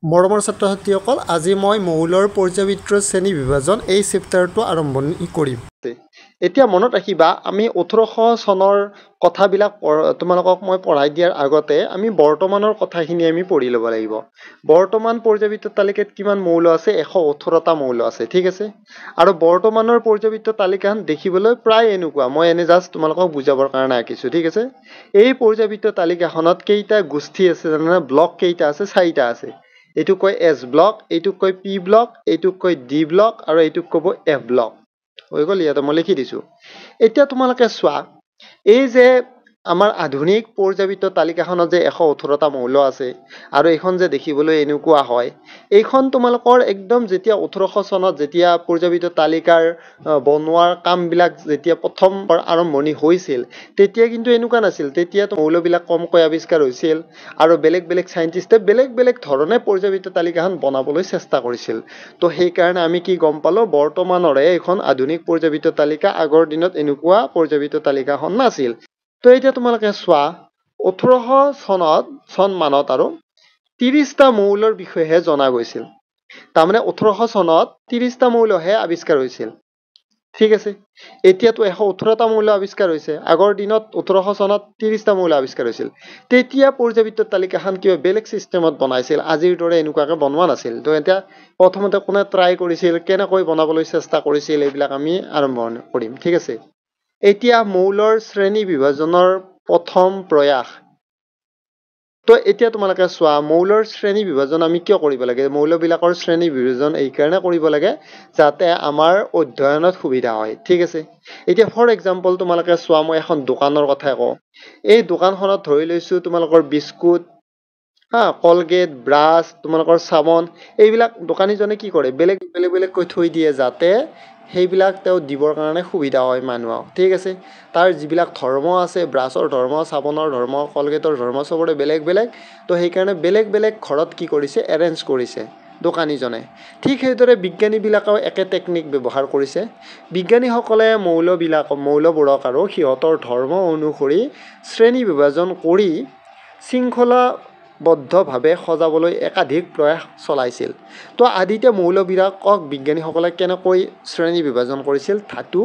মৰমৰ ছাত্ৰ-ছাত্ৰীসকল আজি মই মৌলৰ পৰ্যায়বৃত্তৰ শ্ৰেণী বিভাজন এই চেপ্টাৰটো আৰম্ভণি কৰিম। এতিয়া মনত ৰাখিবা আমি 1800 চনৰ কথাবিলাক তোমালোকক মই পঢ়াই দিয়াৰ আগতে আমি বৰ্তমানৰ কথাখিনি আমি পঢ়ি ল'ব লাগিব। বৰ্তমান পৰ্যায়বৃত্তৰ তালিকাত কিমান মৌল আছে? 118টা মৌল আছে, ঠিক আছে। আৰু বৰ্তমানৰ পৰ্যায়বৃত্তৰ তালিকাখন দেখিবলৈ প্ৰায় এনেকুৱা, মই এনে জাষ্ট তোমালোকক বুজাবৰ কাৰণে আঁকিছো, ঠিক আছে। এই পৰ্যায়বৃত্তৰ তালিকাখনত কেইটা গোষ্ঠী আছে জানানে? ব্লক কেইটা আছে? 4টা আছে। এইটোক কয় এছ ব্লক, এইটোক কয় পি ব্লক, এইটোক কয় ডি ব্লক আৰু এইটোক ক'ব এফ ব্লক। হৈ গ'ল, ইয়াতে মই লিখি দিছো। এতিয়া তোমালোকে চোৱা, এই যে আমাৰ আধুনিক পৰ্যায়বৃত্তৰ তালিকাখনত যে 118টা মৌল আছে আৰু এইখন যে দেখিবলৈ এনেকুৱা হয়, এইখন তোমালোকৰ একদম যেতিয়া 1800 চনত যেতিয়া পৰ্যায়বৃত্তৰ তালিকাৰ বনোৱাৰ কামবিলাক যেতিয়া প্ৰথম আৰম্ভণি হৈছিল, তেতিয়া কিন্তু এনেকুৱা নাছিল। তেতিয়া মৌলবিলাক কমকৈ আৱিষ্কাৰ হৈছিল আৰু বেলেগ বেলেগ চাইণ্টিষ্টে বেলেগ বেলেগ ধৰণে পৰ্যায়বৃত্তৰ তালিকাখন বনাবলৈ চেষ্টা কৰিছিল। তো সেইকাৰণে আমি কি গম পালো, বৰ্তমানৰে এইখন আধুনিক পৰ্যায়বৃত্তৰ তালিকা, আগৰ দিনত এনেকুৱা পৰ্যায়বৃত্তৰ তালিকাখন নাছিল। তো এতিয়া তোমালোকে চোৱা, 1800 চন মানত আৰু 30টা মৌলৰ বিষয়েহে জনা গৈছিল। তাৰমানে 1800 চনত 30টা মৌলহে আৱিষ্কাৰ হৈছিল, ঠিক আছে। এতিয়াতো 118টা মৌল আৱিষ্কাৰ হৈছে। আগৰ দিনত 1800 চনত 30টা মৌল আৱিষ্কাৰ হৈছিল। তেতিয়া পৰ্যায়বৃত্তৰ তালিকাখন কিবা বেলেগ চিষ্টেমত বনাইছিল, আজিৰ দৰে এনেকুৱাকে বনোৱা নাছিল। তো এতিয়া প্ৰথমতে কোনে ট্ৰাই কৰিছিল, কেনেকৈ বনাবলৈ চেষ্টা কৰিছিল, এইবিলাক আমি আৰম্ভ কৰিম, ঠিক আছে। এতিয়া মৌলৰ শ্ৰেণী বিভাজনৰ প্ৰথম প্ৰয়াস। তো এতিয়া তোমালোকে চোৱা, মৌলৰ শ্ৰেণী বিভাজন আমি কিয় কৰিব লাগে? মৌলবিলাকৰ শ্ৰেণী বিভাজন এই কাৰণে কৰিব লাগে যাতে আমাৰ অধ্যয়নত সুবিধা হয়, ঠিক আছে। এতিয়া ফৰ এক্সাম্পল তোমালোকে চোৱা, মই এখন দোকানৰ কথাই কওঁ। এই দোকানখনত ধৰি লৈছো তোমালোকৰ বিস্কুট, কলগেট, ব্ৰাছ, তোমালোকৰ চাবোন, এইবিলাক দোকানীজনে কি কৰে, বেলেগ বেলেগ বেলেগকৈ থৈ দিয়ে যাতে সেইবিলাক তেওঁ দিবৰ কাৰণে সুবিধা হয় মানুহক, ঠিক আছে। তাৰ যিবিলাক ধৰ্ম আছে, ব্ৰাছৰ ধৰ্ম, চাবোনৰ ধৰ্ম, কলগেটৰ ধৰ্ম, চবৰে বেলেগ বেলেগ। তো সেইকাৰণে বেলেগ বেলেগ ঘৰত কি কৰিছে, এৰেঞ্জ কৰিছে দোকানীজনে। ঠিক সেইদৰে বিজ্ঞানীবিলাকেও একে টেকনিক ব্যৱহাৰ কৰিছে। বিজ্ঞানীসকলে মৌলবোৰক আৰু সিহঁতৰ ধৰ্ম অনুসৰি শ্ৰেণী বিভাজন কৰি শৃংখলাবদ্ধভাৱে সজাবলৈ একাধিক প্ৰয়াস চলাইছিল। তো আদিতে মৌলবিলাকক বিজ্ঞানীসকলে কেনেকৈ শ্ৰেণী বিভাজন কৰিছিল? ধাতু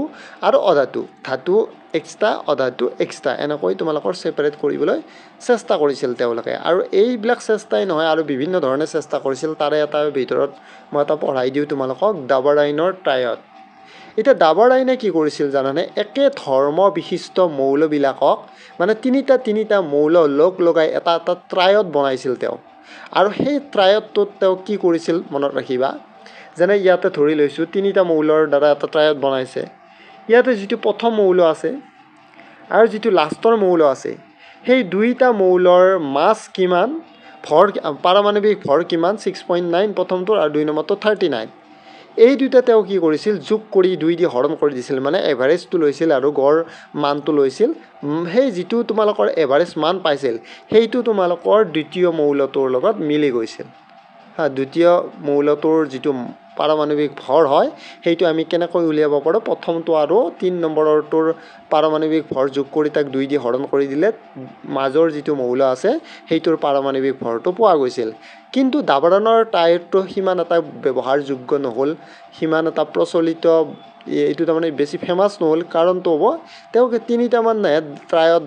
আৰু অধাতু, ধাতু এক্সট্ৰা, অধাতু এক্সট্ৰা, এনেকৈ তোমালোকৰ ছেপাৰেট কৰিবলৈ চেষ্টা কৰিছিল তেওঁলোকে। আৰু এইবিলাক চেষ্টাই নহয়, আৰু বিভিন্ন ধৰণে চেষ্টা কৰিছিল। তাৰে এটা ভিতৰত মই এটা পঢ়াই দিওঁ তোমালোকক, ডাবাৰাইনৰ ট্ৰায়ড। এতিয়া ডাবাৰাইনে কি কৰিছিল জানানে? একে ধৰ্ম বিশিষ্ট মৌলবিলাকক মানে তিনিটা মৌল লগ লগাই এটা এটা ট্ৰায়ড বনাইছিল তেওঁ। আৰু সেই ট্ৰায়ডটোত তেওঁ কি কৰিছিল মনত ৰাখিবা, যেনে ইয়াতে ধৰি লৈছোঁ 3টা মৌলৰ দ্বাৰা এটা ট্ৰায়ড বনাইছে। ইয়াতে যিটো প্ৰথম মৌল আছে আৰু যিটো লাষ্টৰ মৌল আছে, সেই দুইটা মৌলৰ মাছ কিমান, পাৰমাণৱিক ভৰ কিমান, 6.9 প্ৰথমটোৰ আৰু 2 নম্বৰটো 39। এই দুটা তেওঁ কি কৰিছিল, যোগ কৰি 2 দি হৰণ কৰি দিছিল, মানে এভাৰেজটো লৈছিল আৰু গড় মানটো লৈছিল। সেই যিটো তোমালোকৰ এভাৰেজ মান পাইছিল, সেইটো তোমালোকৰ দ্বিতীয় মৌলটোৰ লগত মিলি গৈছিল। দ্বিতীয় মৌলটোৰ যিটো পাৰমাণৱিক ভৰ হয়, সেইটো আমি কেনেকৈ উলিয়াব পাৰোঁ, প্ৰথমটো আৰু 3 নম্বৰটোৰ পাৰমাণৱিক ভৰ যোগ কৰি তাক 2 দি হৰণ কৰি দিলে মাজৰ যিটো মৌল আছে সেইটোৰ পাৰমাণৱিক ভৰটো পোৱা গৈছিল। কিন্তু ডাবাৰাইনৰ ট্ৰায়ডটো সিমান এটা ব্যৱহাৰযোগ্য নহ'ল, সিমান এটা প্ৰচলিত, এইটো তাৰমানে বেছি ফেমাছ নহ'ল। কাৰণটো হ'ব, তেওঁক 3টামান ট্ৰায়ড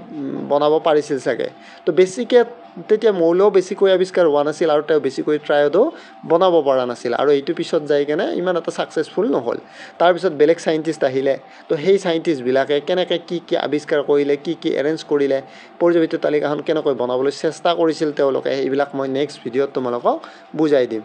বনাব পাৰিছিল চাগে। তো বেছিকৈ তেতিয়া মৌলও বেছিকৈ আৱিষ্কাৰ হোৱা নাছিল আৰু তেওঁ বেছিকৈ ট্ৰায়ডো বনাব পৰা নাছিল, আৰু এইটো পিছত যাই কেনে ইমান এটা ছাকচেছফুল নহ'ল। তাৰপিছত বেলেগ চাইণ্টিষ্ট আহিলে। তো সেই চাইণ্টিষ্টবিলাকে কেনেকৈ কি কি আৱিষ্কাৰ কৰিলে, কি কি এৰেঞ্জ কৰিলে, পৰ্যায়বৃত্তৰ তালিকাখন কেনেকৈ বনাবলৈ চেষ্টা কৰিছিল তেওঁলোকে, এইবিলাক মই নেক্সট ভিডিঅ'ত তোমালোকক বুজাই দিম।